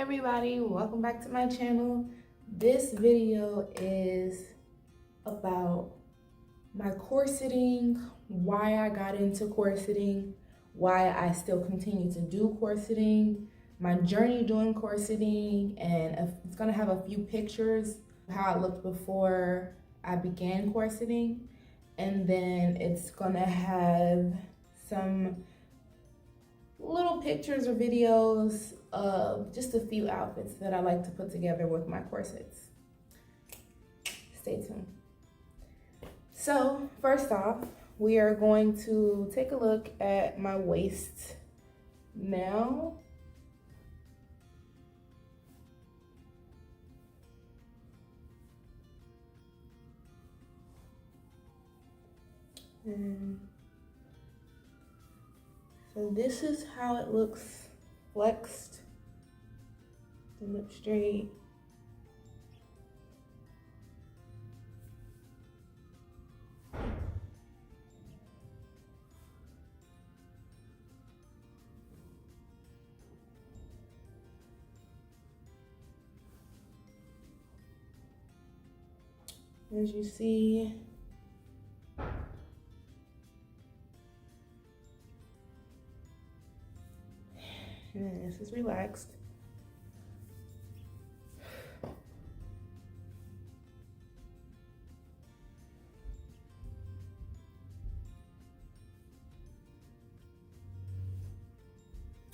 everybody, welcome back to my channel. This video is about my corseting, why I got into corseting, why I still continue to do corseting, my journey doing corseting, and it's gonna have a few pictures of how I looked before I began corseting, and then it's gonna have some little pictures or videos of just a few outfits that I like to put together with my corsets. Stay tuned. So first off, we are going to take a look at my waist now. So this is how it looks flexed, the lip straight. As you see, and this is relaxed.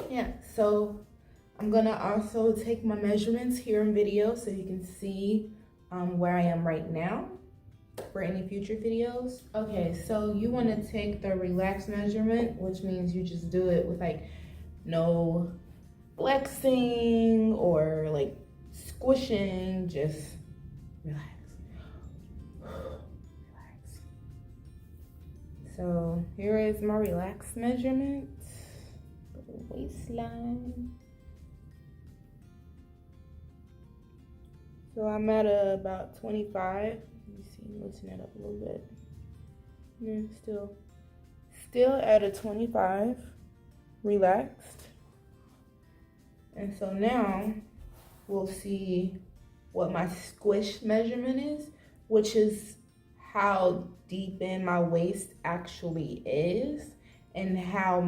Yeah, so I'm gonna also take my measurements here in video so you can see where I am right now for any future videos. Okay, so you want to take the relaxed measurement, which means you just do it with like no flexing or like squishing, just relax. Relax. So here is my relaxed measurement, the waistline. So I'm at about 25. Let me see, loosen it up a little bit. Yeah, still at a 25. Relaxed. And so now we'll see what my squish measurement is, which is how deep in my waist actually is and how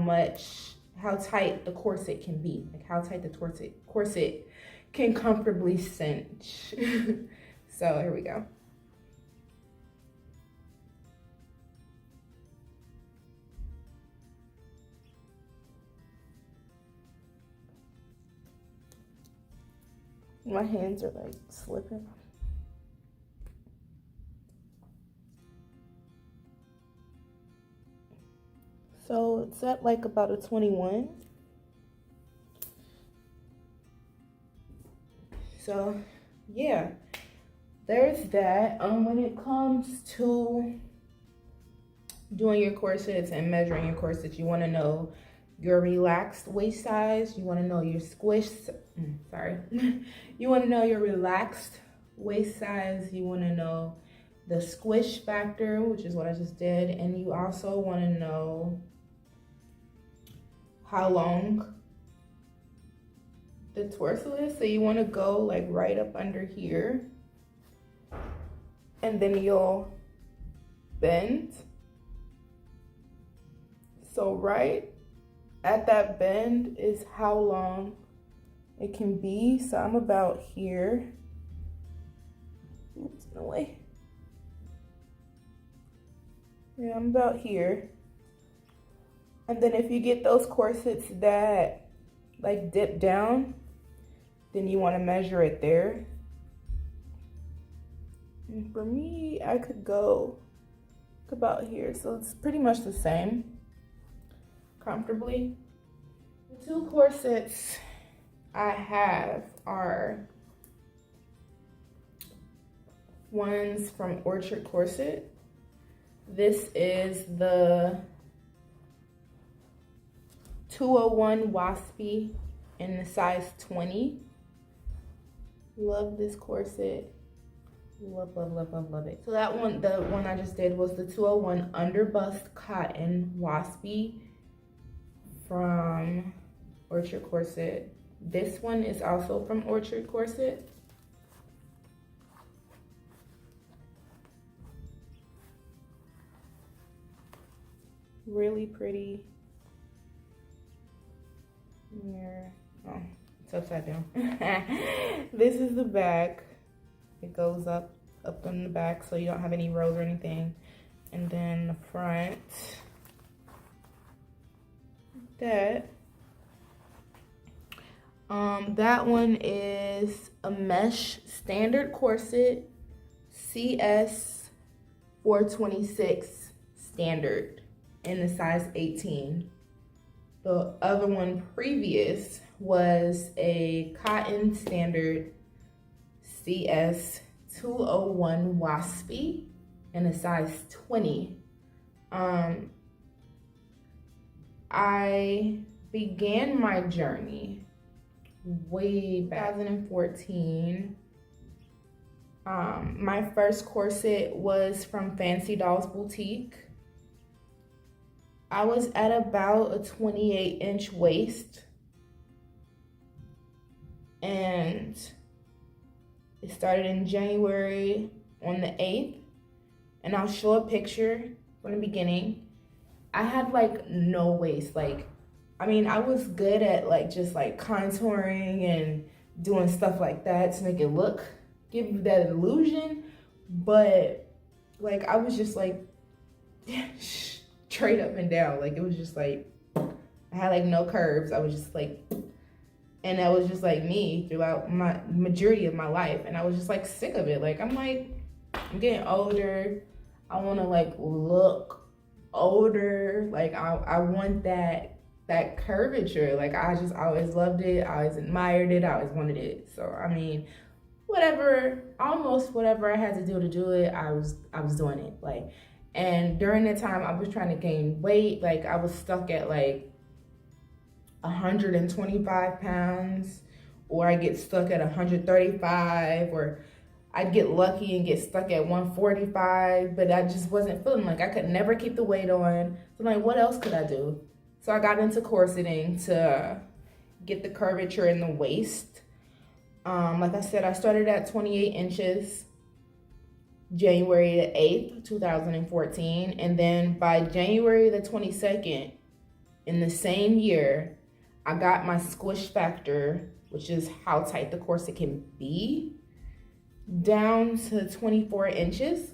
tight the corset can be, like how tight the corset can comfortably cinch. So here we go. My hands are like slipping. So it's at like about a 21. So yeah, there's that. When it comes to doing your corsets and measuring your corsets, you want to know your relaxed waist size, you want to know your you want to know your relaxed waist size, you want to know the squish factor, which is what I just did, and you also want to know how long the torso is. So you want to go like right up under here, and then you'll bend. So right at that bend is how long it can be. So I'm about here. Oops, no way. Yeah, I'm about here. And then if you get those corsets that like dip down, then you want to measure it there. And for me, I could go about here. So it's pretty much the same. Comfortably. The two corsets I have are ones from Orchard Corset. This is the 201 Waspy in the size 20. Love this corset. Love, love, love, love, love it. So that one, the one I just did was the 201 Underbust Cotton Waspy from Orchard Corset. This one is also from Orchard Corset. Really pretty. Mirror. Oh, it's upside down. This is the back. It goes up in the back so you don't have any rows or anything. And then the front. That one is a mesh standard corset, CS 426 standard in the size 18. The other one previous was a cotton standard CS 201 waspy in a size 20. I began my journey way back in 2014. My first corset was from Fancy Dolls Boutique. I was at about a 28-inch waist, and it started in January on the 8th, and I'll show a picture from the beginning. I had like no waist. Like, I mean, I was good at like just like contouring and doing stuff like that to make it look, give you that illusion, but like I was just like straight up and down. Like it was just like, I had like no curves. I was just like, and that was just like me throughout my majority of my life. And I was just like sick of it. Like, I'm getting older. I want to like look older. Like I want that curvature. Like I just always loved it. I always admired it. I always wanted it. So, I mean, almost whatever I had to do it, I was doing it. Like, and during that time I was trying to gain weight. Like I was stuck at like 125 pounds, or I get stuck at 135, or I'd get lucky and get stuck at 145, but I just wasn't feeling like I could never keep the weight on. So I'm like, what else could I do? So I got into corseting to get the curvature in the waist. Like I said, I started at 28 inches, January the 8th, 2014. And then by January the 22nd, in the same year, I got my squish factor, which is how tight the corset can be, down to 24 inches.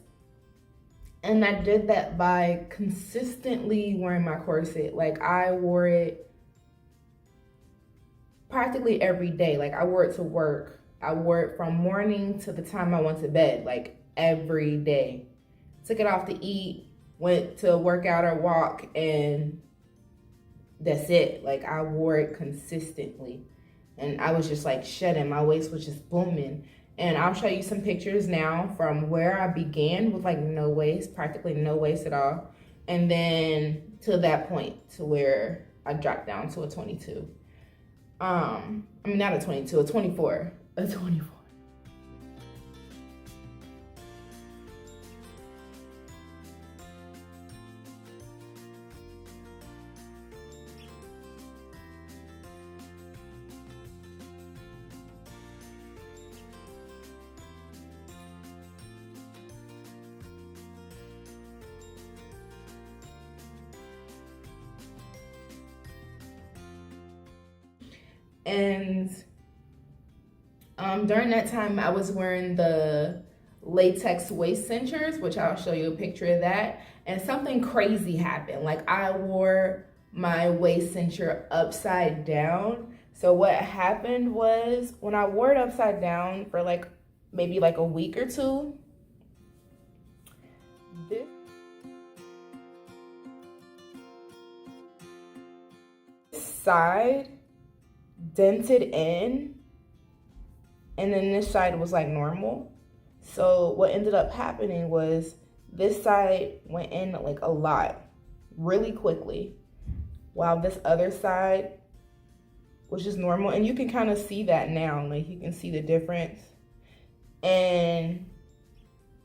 And I did that by consistently wearing my corset. Like I wore it practically every day. Like I wore it to work. I wore it from morning to the time I went to bed, like every day. Took it off to eat, went to work out or walk, and that's it. Like I wore it consistently. And I was just like shedding. My waist was just booming. And I'll show you some pictures now from where I began with like no waist, practically no waist at all. And then to that point to where I dropped down to a 22. I mean, not a 22, a 24, a 24. And during that time, I was wearing the latex waist cinchers, which I'll show you a picture of that. And something crazy happened. Like I wore my waist cincher upside down. So what happened was when I wore it upside down for like maybe like a week or two, this side dented in, and then this side was like normal. So what ended up happening was this side went in like a lot really quickly, while this other side was just normal. And you can kind of see that now, like you can see the difference. And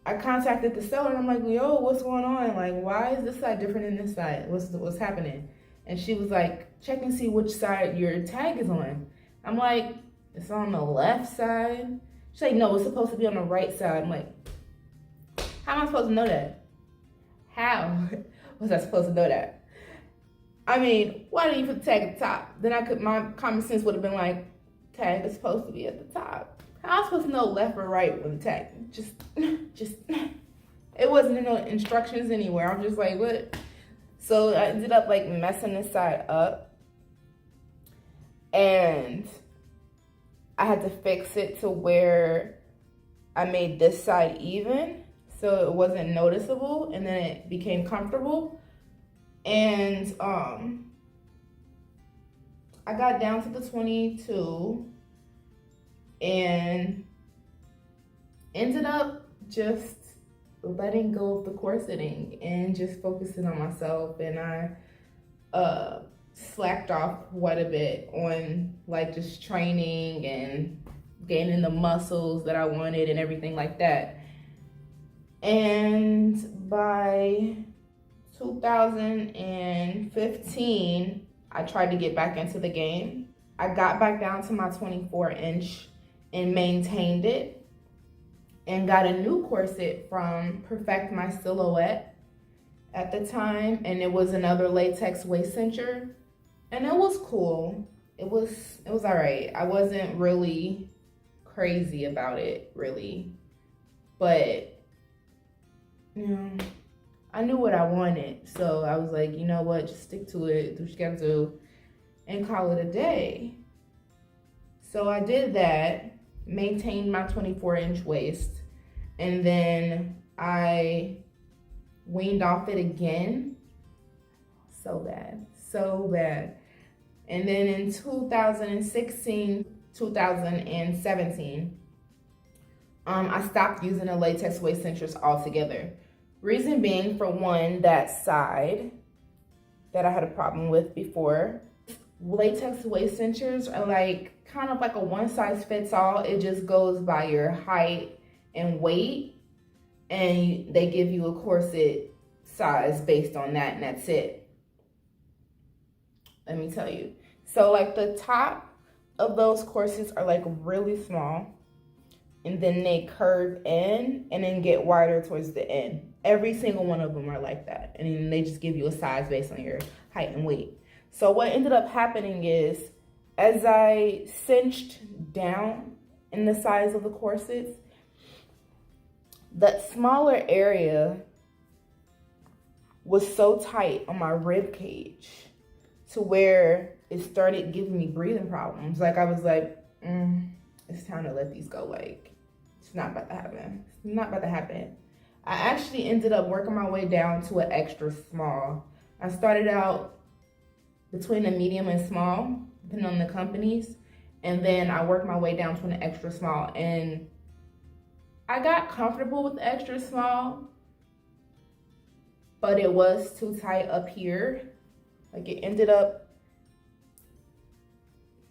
I contacted the seller and I'm like, yo, what's going on? Like, why is this side different than this side? What's happening? And she was like, check and see which side your tag is on. I'm like, it's on the left side. She's like, no, it's supposed to be on the right side. I'm like, how am I supposed to know that? How was I supposed to know that? I mean, why didn't you put the tag at the top? Then my common sense would have been like, tag is supposed to be at the top. How am I supposed to know left or right with the tag? Just, it wasn't in the instructions anywhere. I'm just like, what? So I ended up like messing this side up, and I had to fix it to where I made this side even so it wasn't noticeable, and then it became comfortable. And I got down to the 22 and ended up just letting go of the corseting and just focusing on myself. And I slacked off quite a bit on like just training and gaining the muscles that I wanted and everything like that. And by 2015, I tried to get back into the game. I got back down to my 24-inch and maintained it, and got a new corset from Perfect My Silhouette at the time, and it was another latex waist cincher, and it was cool. It was all right. I wasn't really crazy about it, really, but you know, I knew what I wanted, so I was like, you know what, just stick to it, do what you gotta do, and call it a day. So I did that, maintained my 24-inch waist, and then I weaned off it again. So bad. And then in 2016, 2017, I stopped using the latex waist cinchers altogether. Reason being, for one, that side that I had a problem with before. Latex waist cinchers are like kind of like a one size fits all. It just goes by your height and weight, and they give you a corset size based on that, and that's it. Let me tell you. So like the top of those corsets are like really small, and then they curve in and then get wider towards the end. Every single one of them are like that. And then they just give you a size based on your height and weight. So what ended up happening is, as I cinched down in the size of the corsets, that smaller area was so tight on my rib cage to where it started giving me breathing problems. Like I was like, it's time to let these go. Like, it's not about to happen. It's not about to happen. I actually ended up working my way down to an extra small. I started out between a medium and small, depending on the companies. And then I worked my way down to an extra small. And I got comfortable with the extra small, but it was too tight up here. Like it ended up,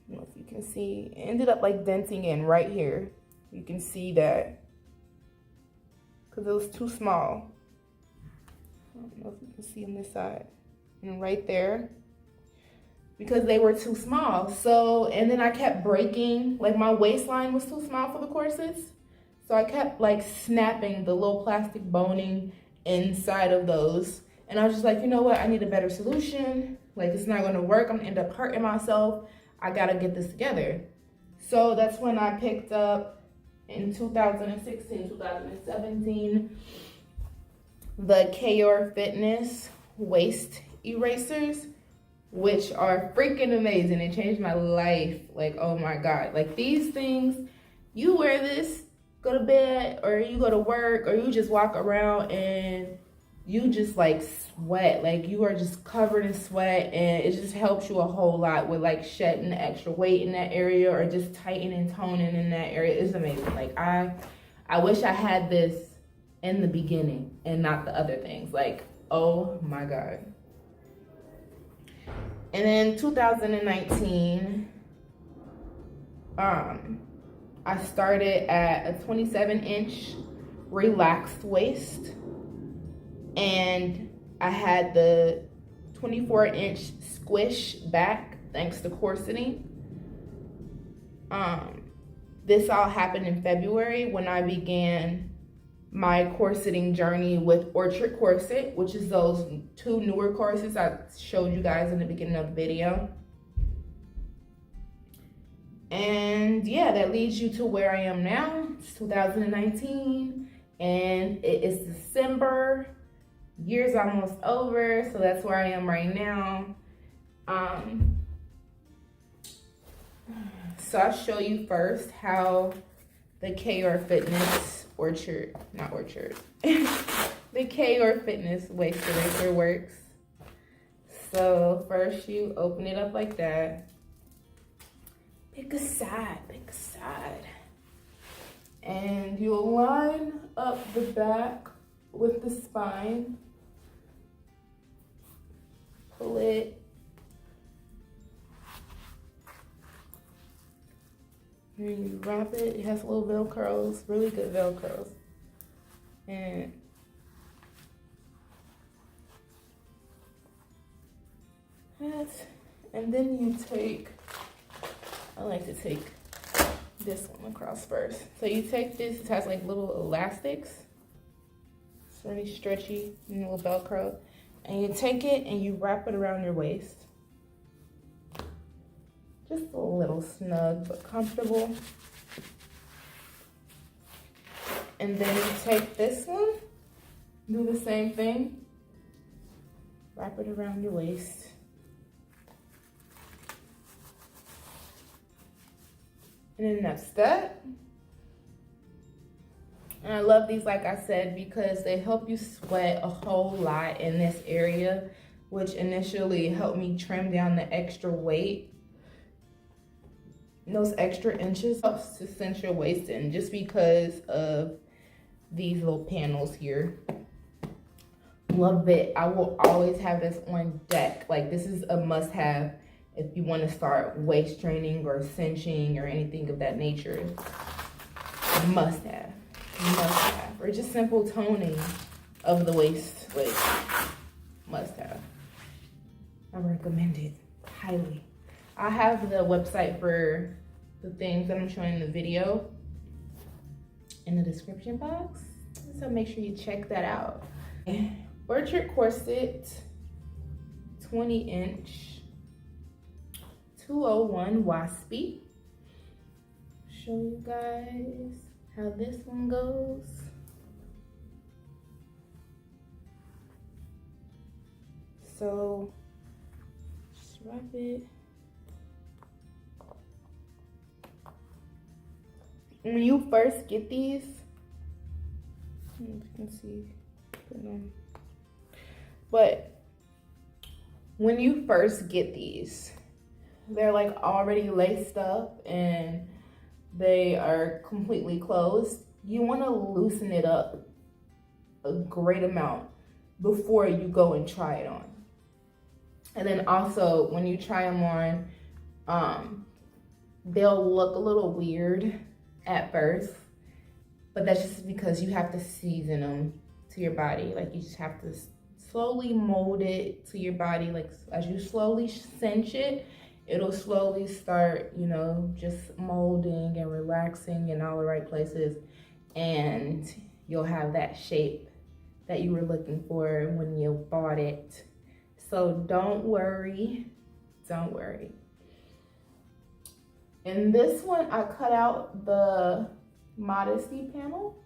I don't know if you can see, it ended up like denting in right here. You can see that. Because it was too small. I don't know if you can see on this side. And right there. Because they were too small. So, and then I kept breaking. Like my waistline was too small for the corsets. So I kept like snapping the little plastic boning inside of those. And I was just like, you know what? I need a better solution. Like it's not going to work. I'm going to end up hurting myself. I got to get this together. So that's when I picked up, in 2016, 2017, the KR Fitness waist erasers, which are freaking amazing. They changed my life. Like, oh my God. Like these things, you wear this, go to bed, or you go to work, or you just walk around and you just like sweat. Like you are just covered in sweat, and it just helps you a whole lot with like shedding the extra weight in that area, or just tightening and toning in that area. It's amazing. Like I wish I had this in the beginning and not the other things. Like, oh my God. And then 2019, I started at a 27-inch relaxed waist, and I had the 24-inch squish back thanks to corseting. This all happened in February when I began my corseting journey with Orchard Corset, which is those 2 newer corsets I showed you guys in the beginning of the video. And yeah, that leads you to where I am now. It's 2019 and it is December. Year's almost over, so that's where I am right now. So I'll show you first how the KR Fitness Orchard, not Orchard, the KR Fitness waist eraser works. So first you open it up like that. Pick a side. And you'll line up the back with the spine. Pull it. And you wrap it. It has little Velcros, really good Velcros. And then you take, I like to take this one across first. So you take this, it has like little elastics. It's really stretchy and little Velcro. And you take it and you wrap it around your waist. Just a little snug but comfortable. And then you take this one, do the same thing. Wrap it around your waist. And then that's that. And I love these, like I said, because they help you sweat a whole lot in this area, which initially helped me trim down the extra weight. Those extra inches helps to cinch your waist in just because of these little panels here. Love it. I will always have this on deck. Like, this is a must-have if you want to start waist training or cinching or anything of that nature. Must-have. Must-have. Or just simple toning of the waist. Like, must-have. I recommend it highly. I have the website for the things that I'm showing in the video in the description box, so make sure you check that out. Orchard Corset 20-inch 201 waspy. Show you guys how this one goes. So just wrap it. When you first get these, I don't know if you can see, but when you first get these, they're like already laced up and they are completely closed. You want to loosen it up a great amount before you go and try it on. And then also when you try them on, they'll look a little weird at first, but that's just because you have to season them to your body. Like, you just have to slowly mold it to your body. Like, as you slowly cinch it, it'll slowly start, you know, just molding and relaxing in all the right places, and you'll have that shape that you were looking for when you bought it. So don't worry, don't worry. In this one, I cut out the modesty panel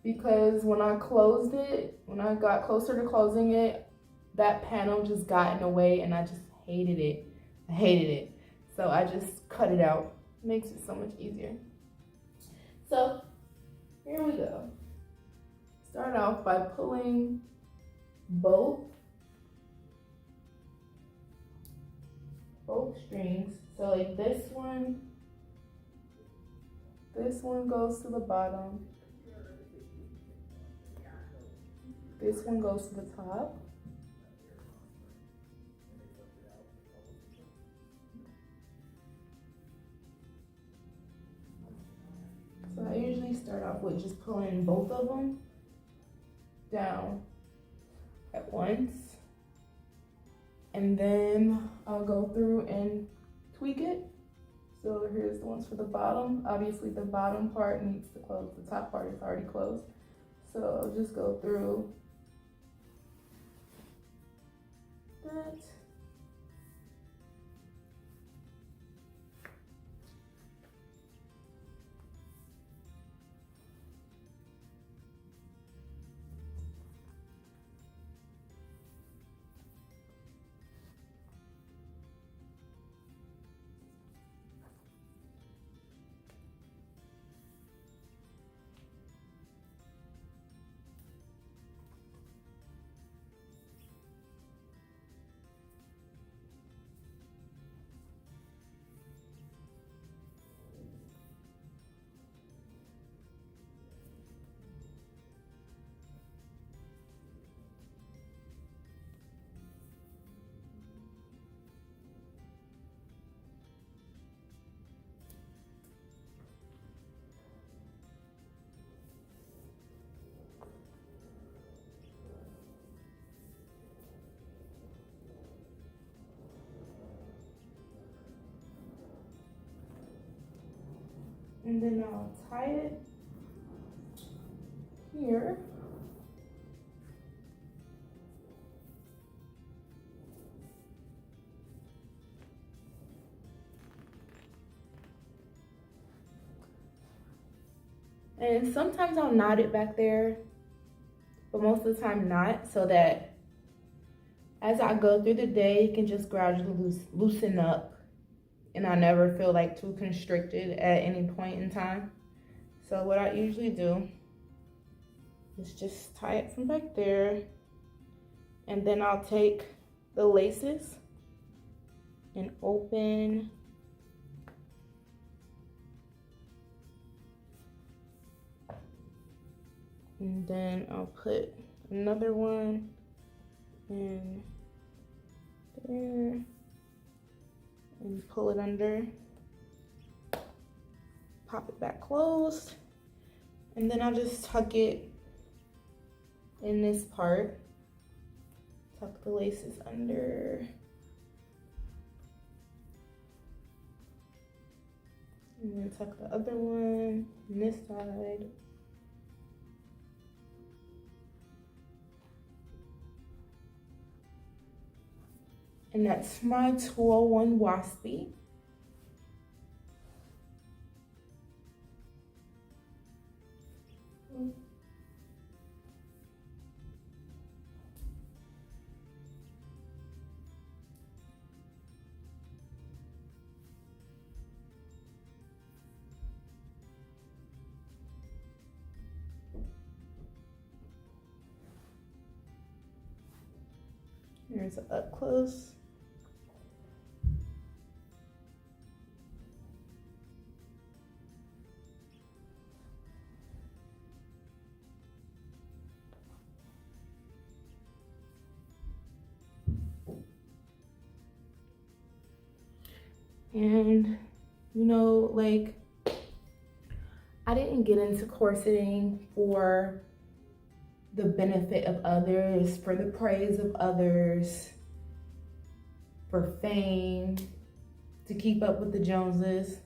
because when I closed it, when I got closer to closing it, that panel just got in the way and I just hated it. I hated it. So I just cut it out. Makes it so much easier. So here we go. Start off by pulling both strings. So like this one goes to the bottom, this one goes to the top, so I usually start off with just pulling both of them down at once. And then I'll go through and tweak it. So here's the ones for the bottom. Obviously the bottom part needs to close. The top part is already closed. So I'll just go through that. And then I'll tie it here. And sometimes I'll knot it back there, but most of the time not, so that as I go through the day, it can just gradually loosen up and I never feel like too constricted at any point in time. So what I usually do is just tie it from back there, and then I'll take the laces and open and then I'll put another one in there and pull it under, pop it back closed, and then I'll just tuck it in this part, tuck the laces under, and then tuck the other one on this side. And that's my 201 Waspy. Here's an up close. And you know, like, I didn't get into corseting for the benefit of others, for the praise of others, for fame, to keep up with the Joneses.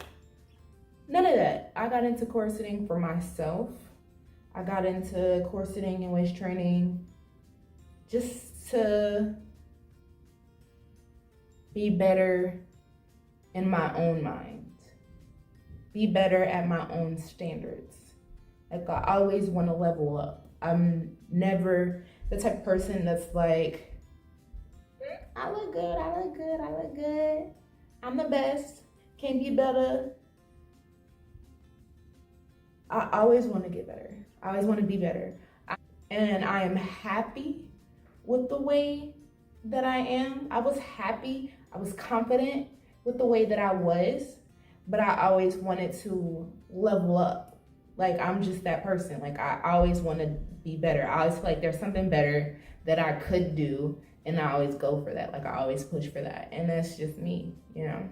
None of that. I got into corseting for myself. I got into corseting and waist training just to be better in my own mind, be better at my own standards. Like, I always want to level up. I'm never the type of person that's like, I look good, I look good, I look good, I'm the best, can't be better. I always want to get better. I always want to be better. And I am happy with the way that I am. I was happy, I was confident with the way that I was, but I always wanted to level up. Like, I'm just that person. Like, I always want to be better. I always feel like there's something better that I could do, and I always go for that. Like, I always push for that, and that's just me, you know?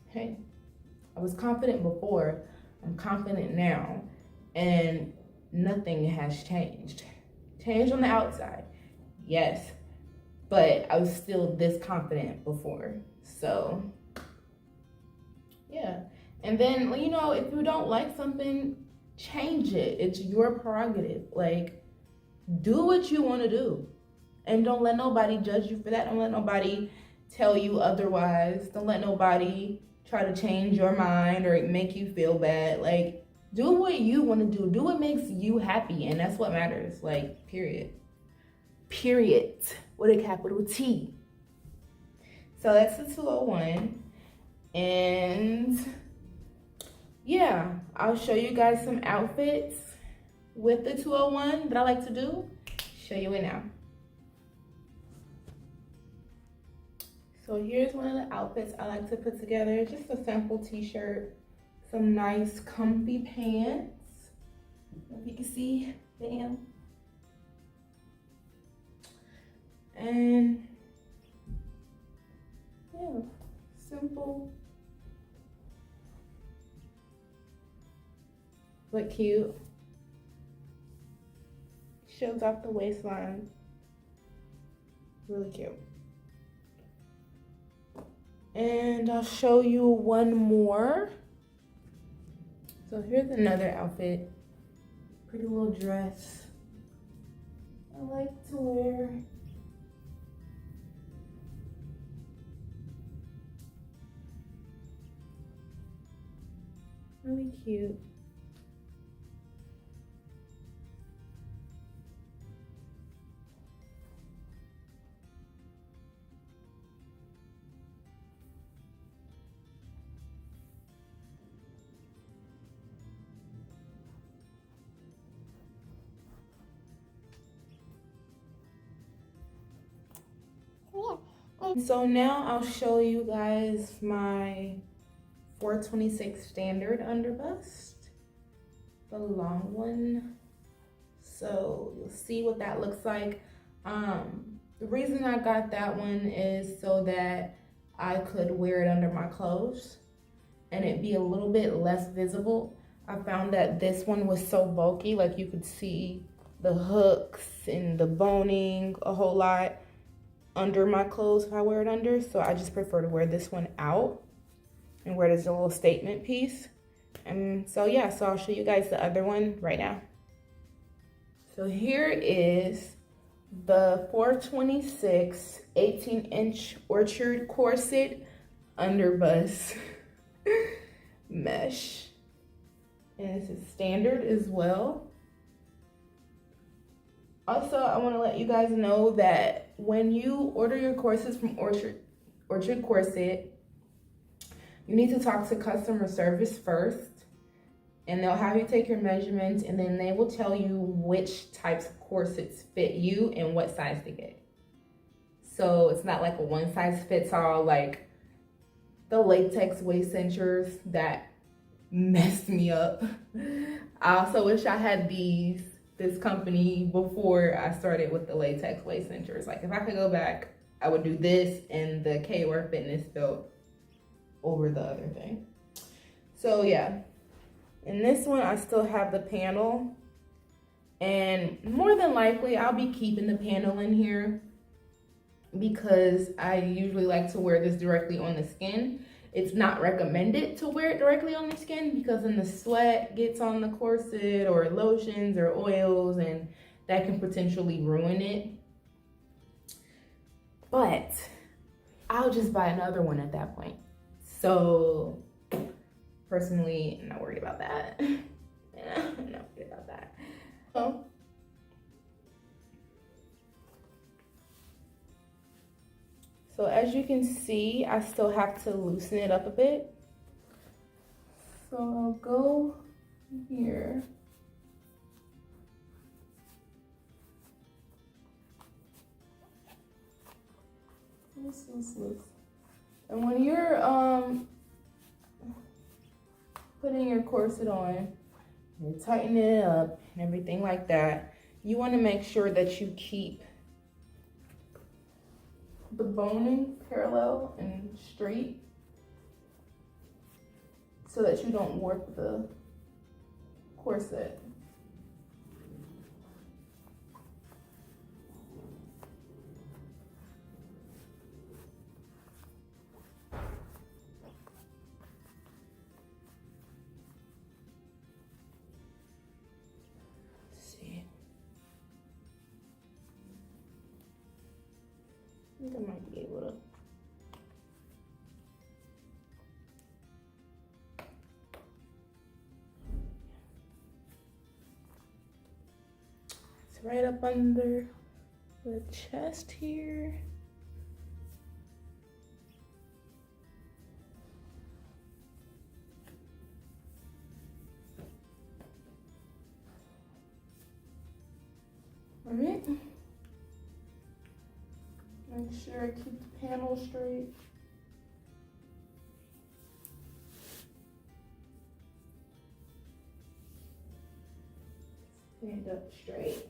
Hey, I was confident before, I'm confident now, and nothing has changed. Changed on the outside, yes, but I was still this confident before. So And then, you know, if you don't like something, change it. It's your prerogative. Like, do what you want to do. And don't let nobody judge you for that. Don't let nobody tell you otherwise. Don't let nobody try to change your mind or make you feel bad. Like, do what you want to do. Do what makes you happy. And that's what matters. Like, period. Period. With a capital T. So that's the 201. And yeah, I'll show you guys some outfits with the 201 that I like to do. Show you it now. So here's one of the outfits I like to put together. Just a simple t-shirt, some nice comfy pants. If you can see, bam. And yeah, simple but cute. Shows off the waistline. Really cute. And I'll show you one more. So here's another outfit. Pretty little dress I like to wear. Really cute. So now I'll show you guys my 426 standard underbust, the long one. So you'll see what that looks like. The reason I got that one is so that I could wear it under my clothes and it'd be a little bit less visible. I found that this one was so bulky, like you could see the hooks and the boning a whole lot under my clothes if I wear it under. So I just prefer to wear this one out and wear it as a little statement piece. And so yeah, so I'll show you guys the other one right now. So here is the 426 18-inch Orchard corset underbust mesh. And this is standard as well. Also, I want to let you guys know that when you order your corsets from Orchard Corset, you need to talk to customer service first, and they'll have you take your measurements, and then they will tell you which types of corsets fit you and what size to get. So it's not like a one size fits all, like the latex waist cinchers that messed me up. I also wish I had this company before I started with the latex waist cinchers. Like if I could go back, I would do this and the KR Fitness belt over the other thing. So yeah, in this one I still have the panel, and more than likely I'll be keeping the panel in here because I usually like to wear this directly on the skin. It's not recommended to wear it directly on the skin because then the sweat gets on the corset or lotions or oils, and that can potentially ruin it. But I'll just buy another one at that point. So personally, I'm not worried about that. I'm not worried about that. So as you can see, I still have to loosen it up a bit. So I'll go here. This is loose. And when you're putting your corset on, you're tightening it up and everything like that, you want to make sure that you keep the boning parallel and straight so that you don't warp the corset. might be able to. It's right up under the chest here. All right. Make sure I keep the panel straight. Stand up straight.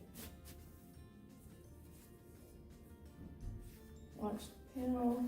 Watch the panel.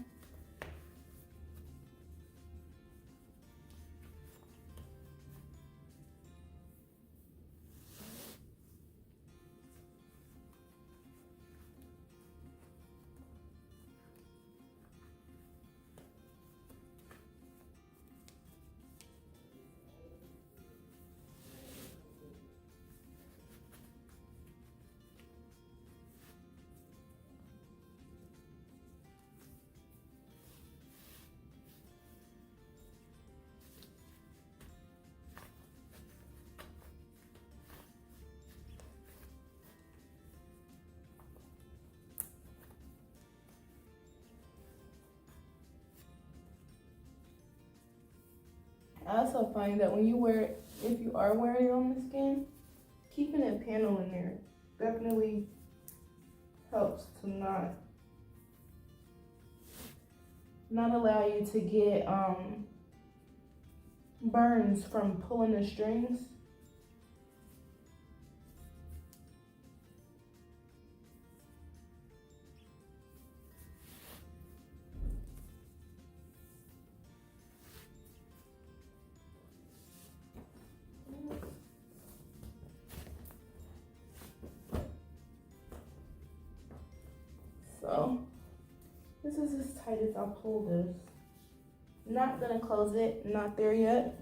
I also find that when you wear it, if you are wearing it on the skin, keeping a panel in there definitely helps to not allow you to get burns from pulling the strings. So this is as tight as I'll pull this. Not gonna close it, not there yet.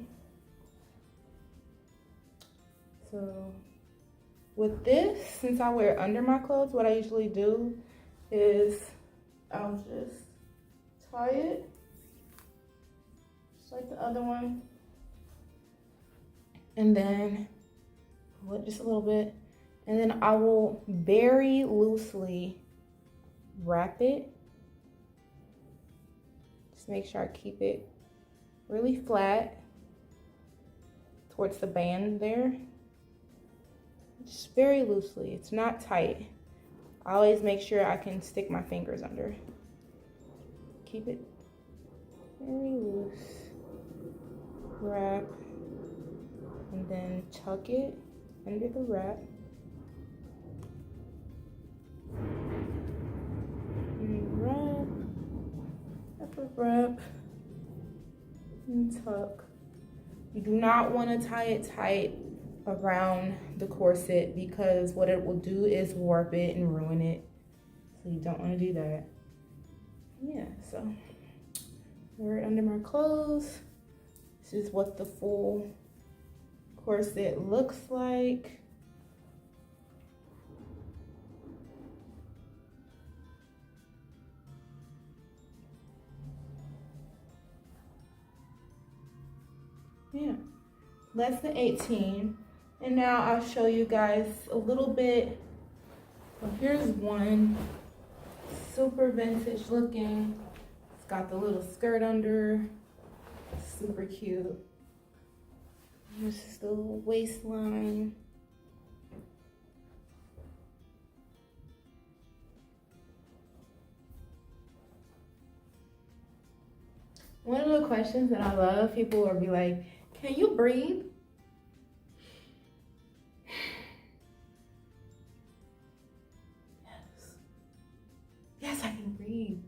So with this, since I wear it under my clothes, what I usually do is I'll just tie it just like the other one, and then pull it just a little bit, and then I will very loosely wrap it. Just make sure I keep it really flat towards the band there. Just very loosely, it's not tight. I always make sure I can stick my fingers under. Keep it very loose. Wrap, and then tuck it under the wrap. Wrap and tuck. You do not want to tie it tight around the corset because what it will do is warp it and ruin it. So you don't want to do that. Yeah, so wear it under my clothes. This is what the full corset looks like. Yeah, less than 18. And now I'll show you guys a little bit. Well, here's one, super vintage looking. It's got the little skirt under, super cute. This is the little waistline. One of the questions that I love, people will be like, can you breathe? Yes. Yes, I can breathe.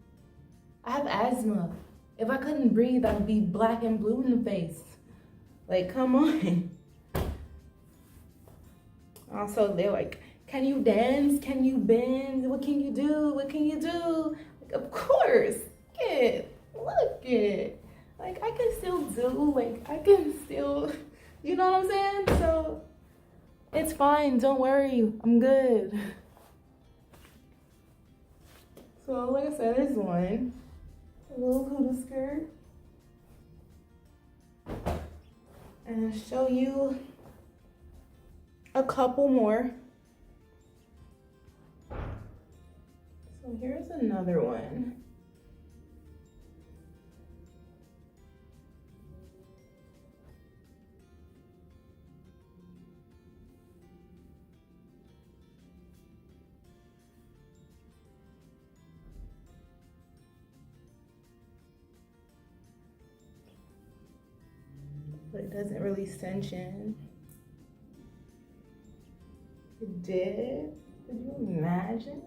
I have asthma. If I couldn't breathe, I'd be black and blue in the face. Like, come on. Also, they're like, can you dance? Can you bend? What can you do? What can you do? Like, of course. Look it. Like, I can still do, like, I can still, you know what I'm saying? So, it's fine. Don't worry. I'm good. So like I said, there's one. A little hoodie skirt. And I'll show you a couple more. So here's another one. But it doesn't really cinch in. It did? Could you imagine?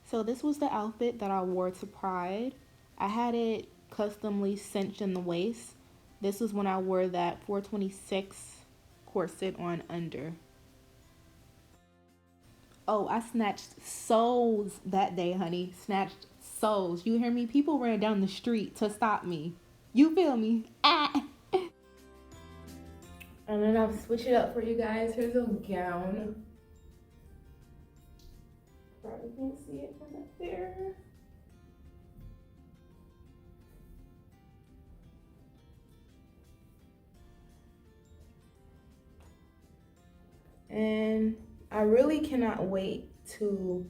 So this was the outfit that I wore to Pride. I had it customly cinched in the waist. This was when I wore that 426 corset on under. Oh, I snatched souls that day, honey. Snatched souls. You hear me? People ran down the street to stop me. You feel me? Ah. And then I'll switch it up for you guys. Here's a gown. Probably can't see it from up there. And I really cannot wait to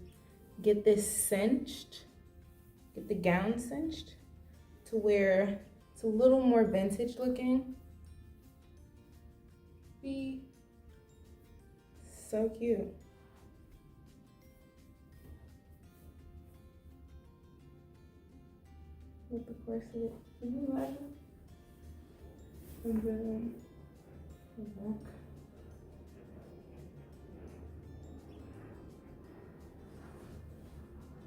get this cinched, get the gown cinched to where it's a little more vintage looking. Be so cute. With the corset, can you imagine? And then the back.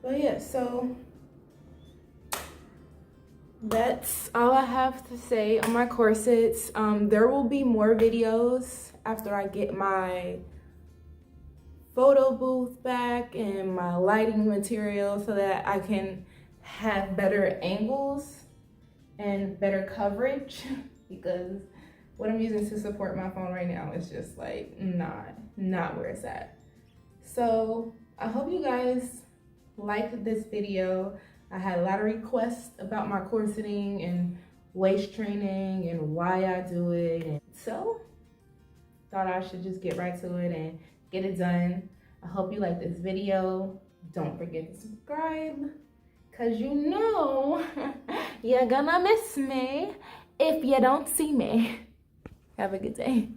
But yeah, so that's all I have to say on my corsets. There will be more videos after I get my photo booth back and my lighting material so that I can have better angles and better coverage, because what I'm using to support my phone right now is just like not where it's at. So I hope you guys liked this video. I had a lot of requests about my corseting and waist training and why I do it, and so thought I should just get right to it and get it done. I hope you like this video. Don't forget to subscribe, cause you know you're gonna miss me if you don't see me. Have a good day.